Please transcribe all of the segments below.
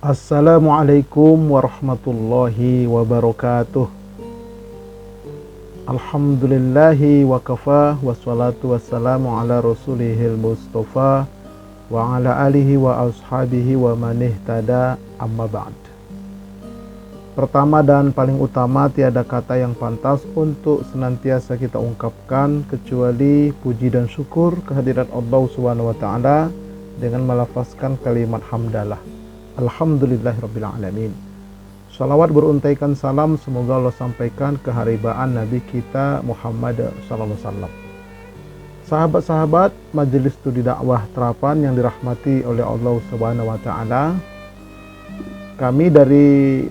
Assalamualaikum warahmatullahi wabarakatuh. Alhamdulillahi wa kafa, wassalatu wassalamu ala rasulihil mustafa wa ala alihi wa ashabihi wa manihtada, amma ba'd. Pertama dan paling utama, tiada kata yang pantas untuk senantiasa kita ungkapkan kecuali puji dan syukur kehadirat Allah Subhanahu wa taala dengan melafazkan kalimat hamdalah. Alhamdulillahirabbil alamin. Salawat beruntaikan salam semoga Allah sampaikan ke haribaan Nabi kita Muhammad sallallahu alaihi wasallam. Sahabat-sahabat Majelis Studi Dakwah Terapan yang dirahmati oleh Allah Subhanahu wa taala. Kami dari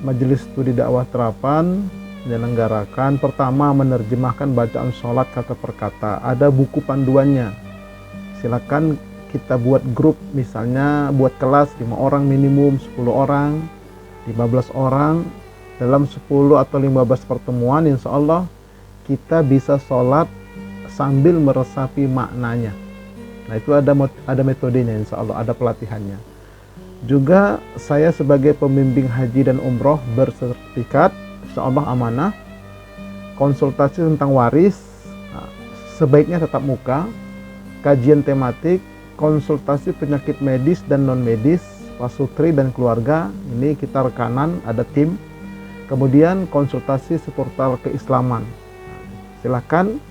Majelis Studi Dakwah Terapan menyelenggarakan pertama menerjemahkan bacaan sholat kata per kata. Ada buku panduannya. Silakan kita buat grup, misalnya buat kelas 5 orang minimum, 10 orang, 15 orang. Dalam 10 atau 15 pertemuan insya Allah kita bisa sholat sambil meresapi maknanya. Nah itu ada metodenya insya Allah, ada pelatihannya. Juga saya sebagai pembimbing haji dan umroh bersertifikat, insya Allah amanah. Konsultasi tentang waris, sebaiknya tetap muka. Kajian tematik, konsultasi penyakit medis dan non medis, pasutri dan keluarga, ini kita rekanan, ada tim. Kemudian konsultasi seputar keislaman. Silakan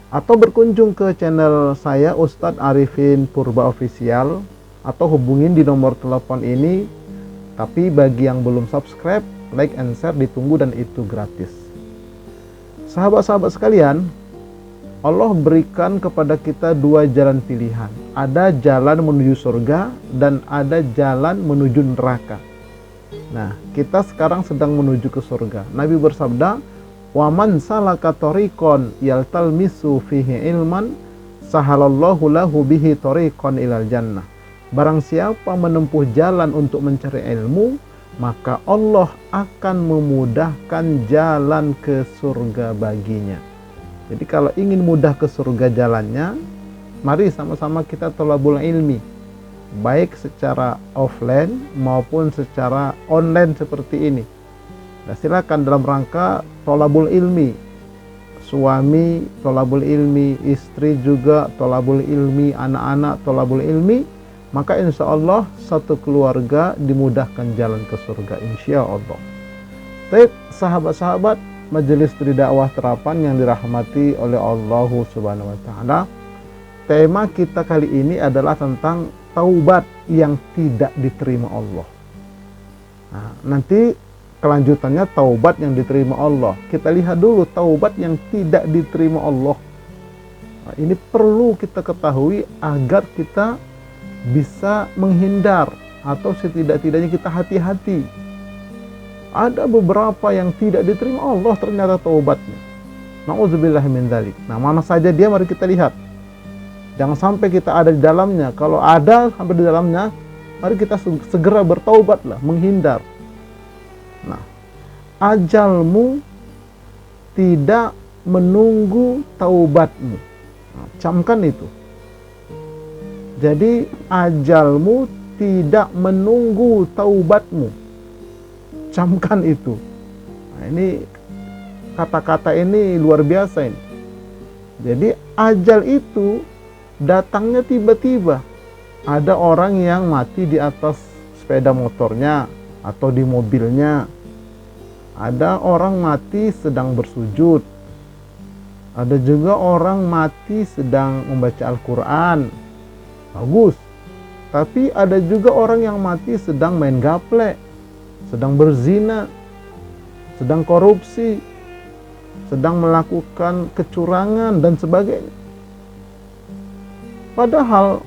atau berkunjung ke channel saya Ustadz Arifin Purba Official atau hubungin di nomor telepon ini. Tapi bagi yang belum subscribe, like and share ditunggu dan itu gratis. Sahabat-sahabat sekalian, Allah berikan kepada kita dua jalan pilihan. Ada jalan menuju surga dan ada jalan menuju neraka. Nah, kita sekarang sedang menuju ke surga. Nabi bersabda, "Wa man salaka tariqan yaltalmisu fihi ilman, sahalallahu lahu bihi tariqan ilal jannah." Barang siapa menempuh jalan untuk mencari ilmu, maka Allah akan memudahkan jalan ke surga baginya. Jadi kalau ingin mudah ke surga jalannya, mari sama-sama kita thalabul ilmi, baik secara offline maupun secara online seperti ini. Nah, silakan dalam rangka thalabul ilmi, suami thalabul ilmi, istri juga thalabul ilmi, anak-anak thalabul ilmi, maka insya Allah satu keluarga dimudahkan jalan ke surga insya Allah. Baik sahabat-sahabat Majelis Studi Dakwah Terapan yang dirahmati oleh Allah Subhanahu wa taala. Tema kita kali ini adalah tentang taubat yang tidak diterima Allah. Nah, nanti kelanjutannya taubat yang diterima Allah. Kita lihat dulu taubat yang tidak diterima Allah. Nah, ini perlu kita ketahui agar kita bisa menghindar atau setidak-tidaknya kita hati-hati. Ada beberapa yang tidak diterima Allah ternyata taubatnya. Nauzubillah min dzalik. Nah, mana saja dia, mari kita lihat. Jangan sampai kita ada di dalamnya. Kalau ada sampai di dalamnya, mari kita segera bertaubatlah, menghindar. Nah, ajalmu tidak menunggu taubatmu. Nah, camkan itu. Jadi ajalmu tidak menunggu taubatmu. Camkan itu. Nah, ini kata-kata ini luar biasa ini. Jadi ajal itu datangnya tiba-tiba. Ada orang yang mati di atas sepeda motornya atau di mobilnya. Ada orang mati sedang bersujud. Ada juga orang mati sedang membaca Al-Quran. Bagus. Tapi ada juga orang yang mati sedang main gaplek, sedang berzina, sedang korupsi, sedang melakukan kecurangan dan sebagainya. Padahal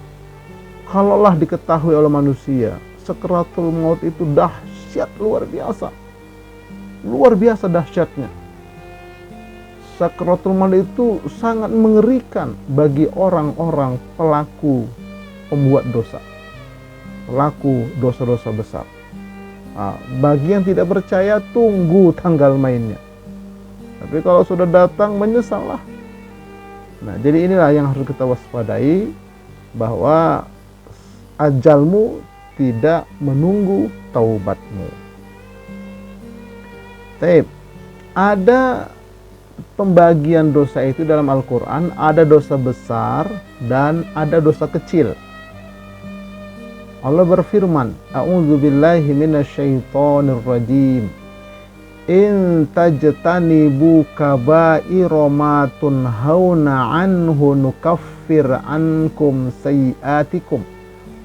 kalaulah diketahui oleh manusia, sakaratul maut itu dahsyat luar biasa. Luar biasa dahsyatnya. Sakaratul maut itu sangat mengerikan bagi orang-orang pelaku pembuat dosa, pelaku dosa-dosa besar. Nah, bagi yang tidak percaya, tunggu tanggal mainnya. Tapi kalau sudah datang, menyesallah. Nah, jadi inilah yang harus kita waspadai, bahwa ajalmu tidak menunggu taubatmu. Taib. Ada pembagian dosa itu dalam Al-Quran, ada dosa besar dan ada dosa kecil. Allah berfirman, A'udzubillahi minasyaitonir rajim. In tajtanibu kaba'ira ma tunhauna anhu nukaffir ankum sayyi'atikum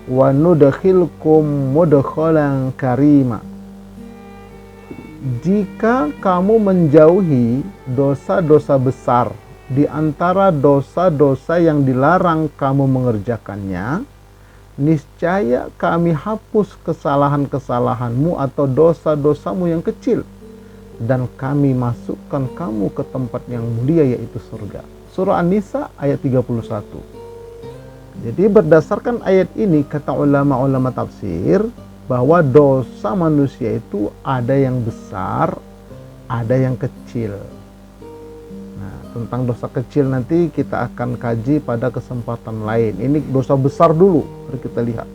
wa nudkhilkum mudkhalan karima. Jika kamu menjauhi dosa-dosa besar di antara dosa-dosa yang dilarang kamu mengerjakannya, niscaya kami hapus kesalahan-kesalahanmu atau dosa-dosamu yang kecil, dan kami masukkan kamu ke tempat yang mulia, yaitu surga. Surah An-Nisa ayat 31. Jadi berdasarkan ayat ini, kata ulama-ulama tafsir, bahwa dosa manusia itu ada yang besar, ada yang kecil. Nah, tentang dosa kecil nanti kita akan kaji pada kesempatan lain. Ini dosa besar dulu, mari kita lihat.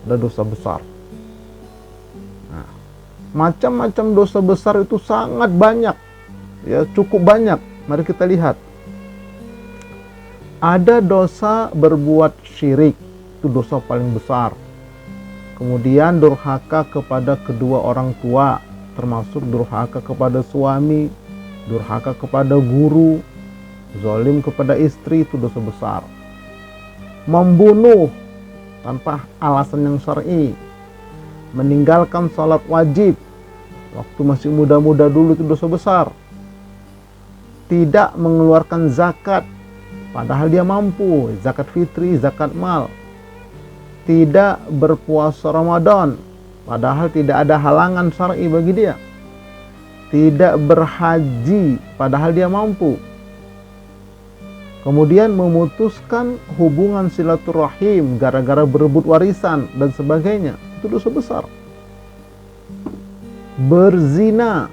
Ada dosa besar. Nah, macam-macam dosa besar itu sangat banyak, ya, cukup banyak. Mari kita lihat. Ada dosa berbuat syirik, itu dosa paling besar. Kemudian durhaka kepada kedua orang tua, termasuk durhaka kepada suami, durhaka kepada guru, zalim kepada istri, itu dosa besar. Membunuh tanpa alasan yang syar'i, meninggalkan salat wajib waktu masih muda-muda dulu, itu dosa besar. Tidak mengeluarkan zakat padahal dia mampu, zakat fitri, zakat mal. Tidak berpuasa Ramadan padahal tidak ada halangan syar'i bagi dia. Tidak berhaji padahal dia mampu. Kemudian memutuskan hubungan silaturahim gara-gara berebut warisan dan sebagainya, itu dosa besar. Berzina,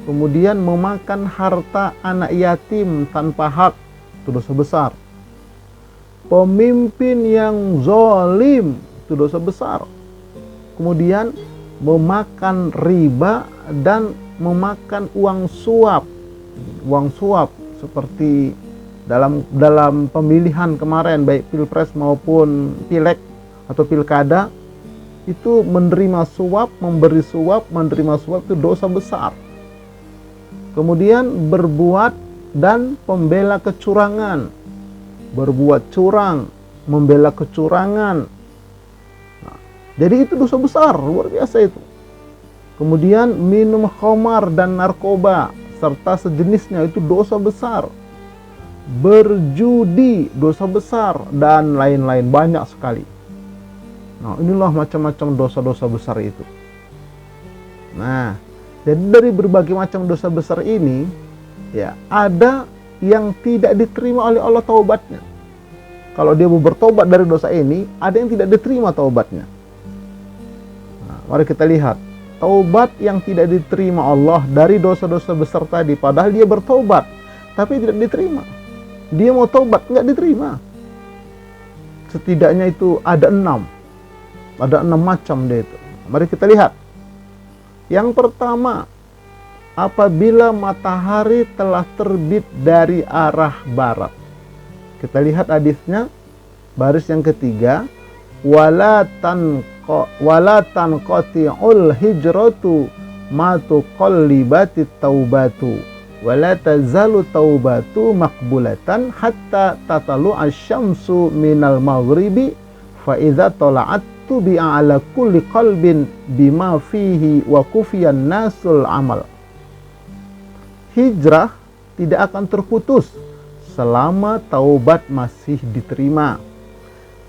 kemudian memakan harta anak yatim tanpa hak, itu dosa besar. Pemimpin yang zalim, itu dosa besar. Kemudian memakan riba dan memakan uang suap. Uang suap seperti dalam pemilihan kemarin, baik pilpres maupun pileg atau pilkada, itu menerima suap, memberi suap, menerima suap, itu dosa besar. Kemudian berbuat dan pembela kecurangan, berbuat curang, membela kecurangan. Nah, jadi itu dosa besar, luar biasa itu. Kemudian minum khamar dan narkoba serta sejenisnya, itu dosa besar. Berjudi, dosa besar, dan lain-lain, banyak sekali. Nah, inilah macam-macam dosa-dosa besar itu. Nah, jadi dari berbagai macam dosa besar ini, ya, ada yang tidak diterima oleh Allah taubatnya. Kalau dia mau bertobat dari dosa ini, ada yang tidak diterima taubatnya. Nah, mari kita lihat. Taubat yang tidak diterima Allah dari dosa-dosa besar tadi, padahal dia bertobat, tapi tidak diterima. Dia mau taubat, nggak diterima. Setidaknya itu ada 6. Ada 6 macam dia itu. Mari kita lihat. Yang pertama, apabila matahari telah terbit dari arah barat. Kita lihat hadisnya, baris yang ketiga, wala tanqati'ul hijratu ma tuqallibati taubatu wala tazalu taubatu maqbulatan hatta tatalu asy-syamsu minal maghribi fa idza tala'at tubi'a ala kulli qalbin bima fihi wa kufiyan nasul amal. Hijrah tidak akan terputus selama taubat masih diterima,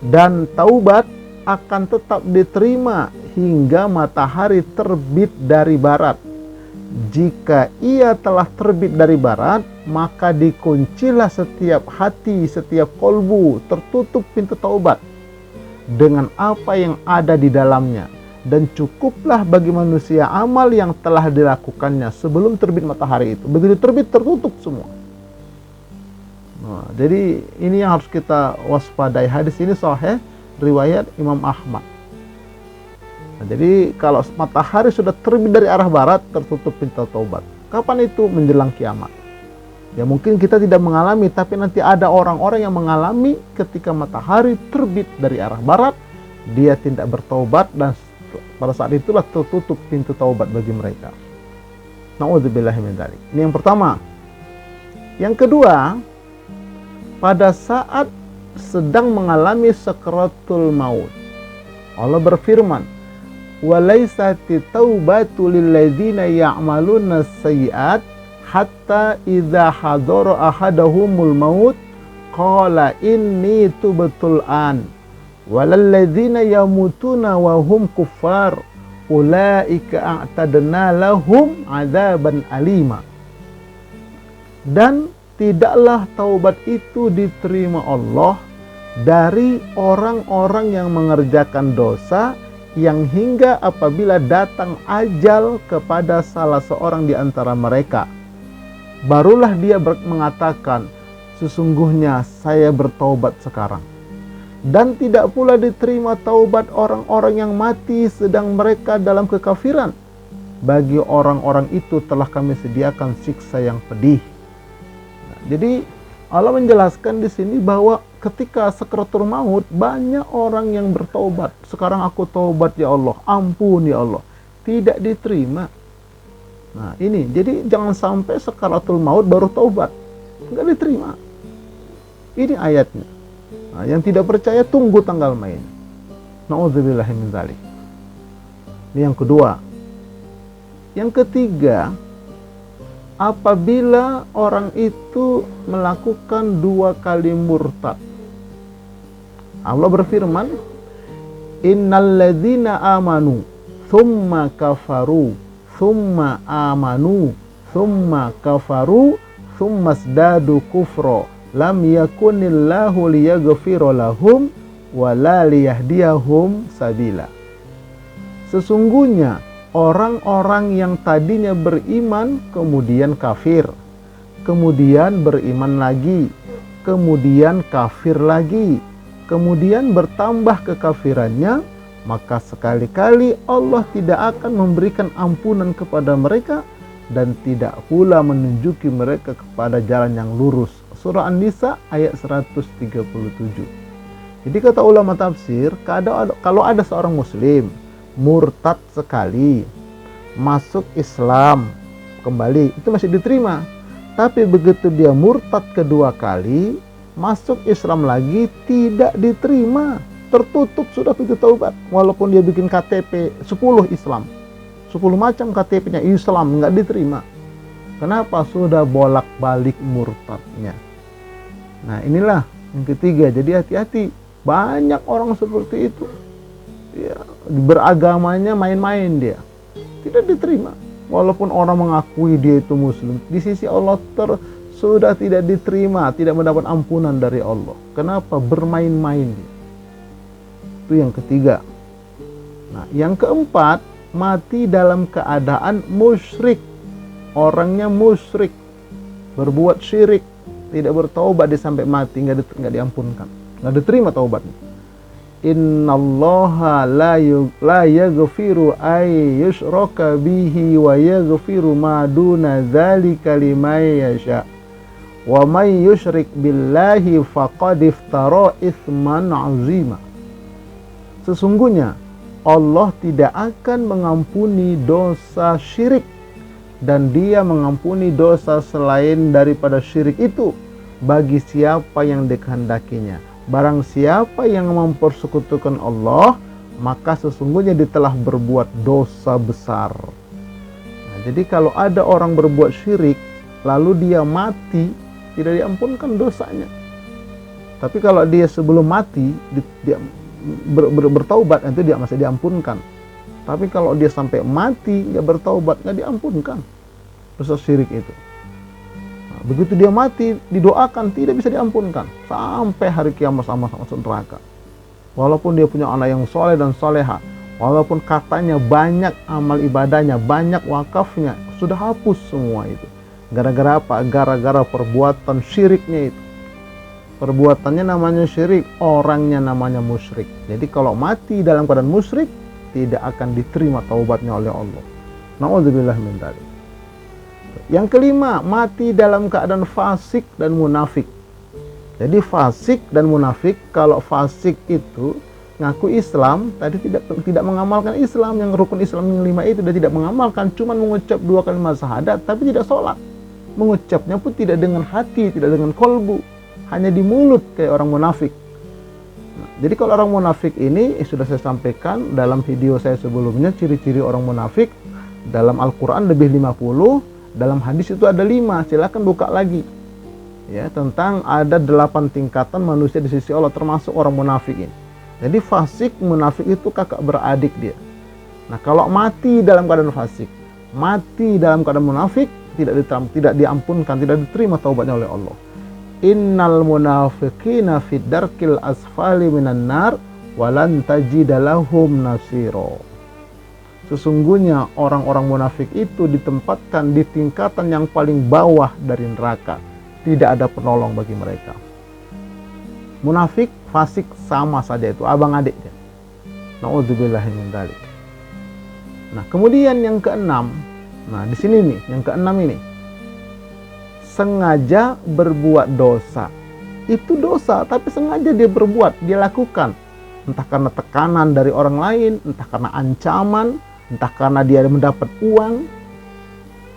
dan taubat akan tetap diterima hingga matahari terbit dari barat. Jika ia telah terbit dari barat, maka dikuncilah setiap hati, setiap kolbu, tertutup pintu taubat dengan apa yang ada di dalamnya, dan cukuplah bagi manusia amal yang telah dilakukannya sebelum terbit matahari itu. Begitu terbit, tertutup semua. Nah, jadi ini yang harus kita waspadai. Hadis ini sahih riwayat Imam Ahmad. Nah, jadi kalau matahari sudah terbit dari arah barat, tertutup pintu taubat. Kapan itu? Menjelang kiamat. Ya mungkin kita tidak mengalami, tapi nanti ada orang-orang yang mengalami ketika matahari terbit dari arah barat, dia tidak bertaubat, dan pada saat itulah tertutup pintu taubat bagi mereka. Na'udzubillahi min dzalik. Ini yang pertama. Yang kedua, pada saat sedang mengalami sakaratul maut, Allah berfirman, "Walaysati taubatu lilladzina ya'maluna sayyi'at hatta idza hadara ahadahumul maut qala inni tubtul an walalladzina yamutuna wa hum kuffar ulaika a'tadna lahum adzaban alima." Dan tidaklah taubat itu diterima Allah dari orang-orang yang mengerjakan dosa yang hingga apabila datang ajal kepada salah seorang di antara mereka, barulah dia mengatakan, sesungguhnya saya bertaubat sekarang. Dan tidak pula diterima taubat orang-orang yang mati sedang mereka dalam kekafiran. Bagi orang-orang itu telah kami sediakan siksa yang pedih. Nah, jadi Allah menjelaskan di sini bahwa ketika sakaratul maut banyak orang yang bertaubat. Sekarang aku taubat ya Allah, ampun ya Allah. Tidak diterima. Nah ini, jadi jangan sampai sakaratul maut baru taubat. Enggak diterima. Ini ayatnya. Nah, yang tidak percaya tunggu tanggal main. Na'udzubillahi min dzalik. Ini yang kedua. Yang ketiga, apabila orang itu melakukan 2 kali murtad. Allah berfirman, "Innalladzina amanu tsumma kafaru tsumma amanu tsumma kafaru tsumma zdadu kufra lam yakunillahu liyaghfira lahum wa la liyahdiyahum sabila." Sesungguhnya orang-orang yang tadinya beriman kemudian kafir, kemudian beriman lagi, kemudian kafir lagi, kemudian bertambah kekafirannya, maka sekali-kali Allah tidak akan memberikan ampunan kepada mereka dan tidak pula menunjuki mereka kepada jalan yang lurus. Surah An-Nisa ayat 137. Jadi kata ulama tafsir, kalau ada seorang muslim murtad sekali, masuk Islam kembali, itu masih diterima. Tapi begitu dia murtad kedua kali, masuk Islam lagi, tidak diterima. Tertutup sudah pintu taubat. Walaupun dia bikin KTP 10 Islam, 10 macam KTP-nya Islam, nggak diterima. Kenapa? Sudah bolak-balik murtadnya. Nah inilah yang ketiga. Jadi hati-hati, banyak orang seperti itu ya, beragamanya main-main, dia tidak diterima. Walaupun orang mengakui dia itu muslim, di sisi Allah sudah tidak diterima, tidak mendapat ampunan dari Allah. Kenapa? Bermain-main dia. Itu yang ketiga. Nah yang keempat, mati dalam keadaan musyrik. Orangnya musyrik, berbuat syirik, tidak bertaubat, dia sampai mati nggak diampunkan, nggak diterima taubatnya. Innallaha la yaghfiru ay yushraka bihi wa yaghfiru ma duna dzalika liman yasha. Wa may yusyrik billahi faqad iftara itsman 'azima. Sesungguhnya Allah tidak akan mengampuni dosa syirik, dan Dia mengampuni dosa selain daripada syirik itu bagi siapa yang dikehendakinya. Barang siapa yang mempersekutukan Allah, maka sesungguhnya dia telah berbuat dosa besar. Nah, jadi kalau ada orang berbuat syirik lalu dia mati, tidak diampunkan dosanya. Tapi kalau dia sebelum mati dia bertaubat, itu dia masih diampunkan. Tapi kalau dia sampai mati dia bertaubat, nggak diampunkan dosa syirik itu. Nah, begitu dia mati didoakan, tidak bisa diampunkan sampai hari kiamat, sama-sama masuk neraka. Walaupun dia punya anak yang soleh dan soleha, walaupun katanya banyak amal ibadahnya, banyak wakafnya, sudah hapus semua itu. Gara-gara apa? Gara-gara perbuatan syiriknya itu. Perbuatannya namanya syirik, orangnya namanya musyrik. Jadi kalau mati dalam keadaan musyrik, tidak akan diterima taubatnya oleh Allah. Na'udzubillah min dzalik. Yang kelima, mati dalam keadaan fasik dan munafik. Jadi fasik dan munafik, kalau fasik itu ngaku Islam, tadi tidak mengamalkan Islam, yang rukun Islam yang 5 itu dia tidak mengamalkan, cuma mengucap 2 kalimat syahadat tapi tidak sholat. Mengucapnya pun tidak dengan hati, tidak dengan kolbu, hanya di mulut kayak orang munafik. Nah, jadi kalau orang munafik ini sudah saya sampaikan dalam video saya sebelumnya, ciri-ciri orang munafik dalam Al-Quran lebih 50, dalam hadis itu ada 5, silakan buka lagi ya, tentang ada 8 tingkatan manusia di sisi Allah, termasuk orang munafik ini. Jadi fasik munafik itu kakak beradik dia. Nah, kalau mati dalam keadaan fasik, mati dalam keadaan munafik, tidak diampunkan, tidak diterima taubatnya oleh Allah. Innal munafiqina fid darkil asfali minan nar walan tajida lahum nasira. Sesungguhnya orang-orang munafik itu ditempatkan di tingkatan yang paling bawah dari neraka. Tidak ada penolong bagi mereka. Munafik, fasik sama saja, itu abang adiknya. Na'udzubillahi min dzalik. Nah, kemudian yang keenam. Nah, di sini nih, yang keenam ini. Sengaja berbuat dosa. Itu dosa, tapi sengaja dia berbuat, dia lakukan. Entah karena tekanan dari orang lain, entah karena ancaman, entah karena dia mendapat uang.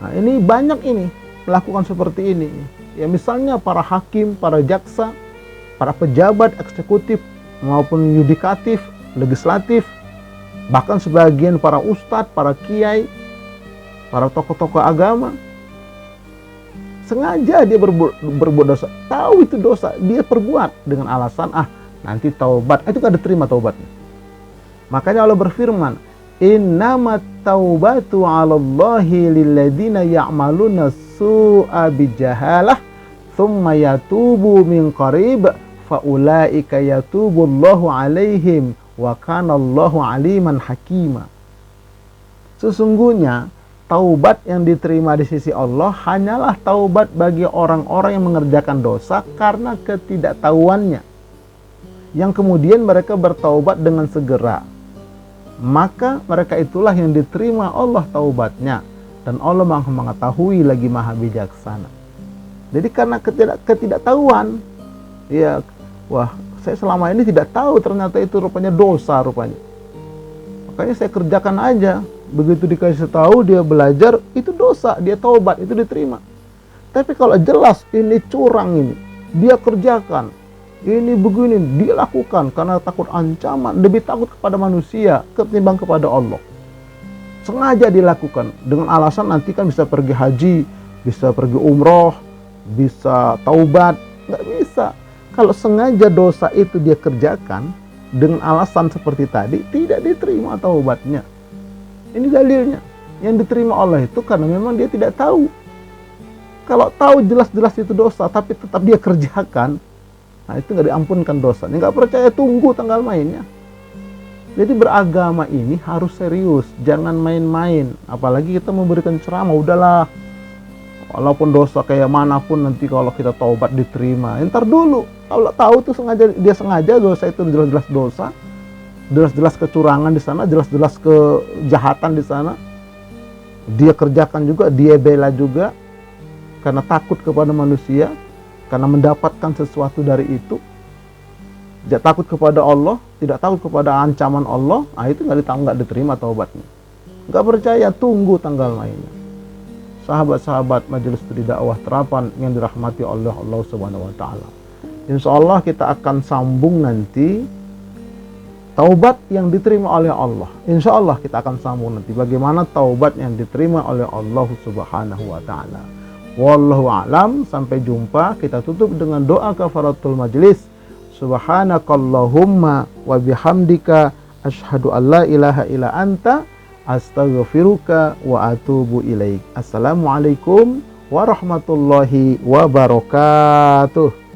Nah, ini banyak ini melakukan seperti ini. Ya, misalnya para hakim, para jaksa, para pejabat eksekutif maupun yudikatif, legislatif, bahkan sebagian para ustadz, para kiai, para tokoh-tokoh agama, sengaja dia berbuat dosa, tahu itu dosa, dia perbuat dengan alasan nanti taubat, itu gak diterima taubatnya. Makanya Allah berfirman, innamat taubatu 'alallahi lilladzina ya'maluna su'a bijahalah thumma yatubu min qarib faulaika yatubullahu 'alaihim wa kanallahu 'aliman hakima. Sesungguhnya taubat yang diterima di sisi Allah hanyalah taubat bagi orang-orang yang mengerjakan dosa karena ketidaktahuannya, yang kemudian mereka bertaubat dengan segera. Maka mereka itulah yang diterima Allah taubatnya, dan Allah Maha mengetahui lagi Maha bijaksana. Jadi karena ketidaktahuan, ya, wah, saya selama ini tidak tahu ternyata itu rupanya dosa rupanya. Makanya saya kerjakan aja. Begitu dikasih tahu, dia belajar, itu dosa, dia taubat, itu diterima. Tapi kalau jelas ini curang, ini dia kerjakan, ini begini, dia lakukan karena takut ancaman, lebih takut kepada manusia ketimbang kepada Allah. Sengaja dilakukan dengan alasan nanti kan bisa pergi haji, bisa pergi umroh, bisa taubat. Nggak bisa. Kalau sengaja dosa itu dia kerjakan dengan alasan seperti tadi, tidak diterima taubatnya. Ini dalilnya. Yang diterima Allah itu karena memang dia tidak tahu. Kalau tahu jelas-jelas itu dosa, tapi tetap dia kerjakan, nah itu nggak diampunkan dosanya. Nggak percaya, tunggu tanggal mainnya. Jadi beragama ini harus serius, jangan main-main. Apalagi kita memberikan ceramah, udahlah, walaupun dosa kayak manapun nanti kalau kita taubat diterima. Ntar dulu, kalau tahu tuh dia sengaja dosa itu jelas-jelas dosa, jelas-jelas kecurangan di sana, jelas-jelas kejahatan di sana, dia kerjakan juga, dia bela juga karena takut kepada manusia, karena mendapatkan sesuatu dari itu. Dia takut kepada Allah, tidak takut kepada ancaman Allah. Itu nggak diterima taubatnya. Nggak percaya, tunggu tanggal mainnya. Sahabat-sahabat Majelis Studi Dakwah Terapan yang dirahmati oleh Allah Subhanahu wa taala. Insyaallah kita akan sambung nanti taubat yang diterima oleh Allah. Insyaallah kita akan sambung nanti bagaimana taubat yang diterima oleh Allah Subhanahu wa taala. Wallahu a'lam. Sampai jumpa. Kita tutup dengan doa kafaratul majlis. Subhanakallahumma wa bihamdika asyhadu an la ilaha illa anta astaghfiruka wa atubu ilaik. Assalamualaikum warahmatullahi wabarakatuh.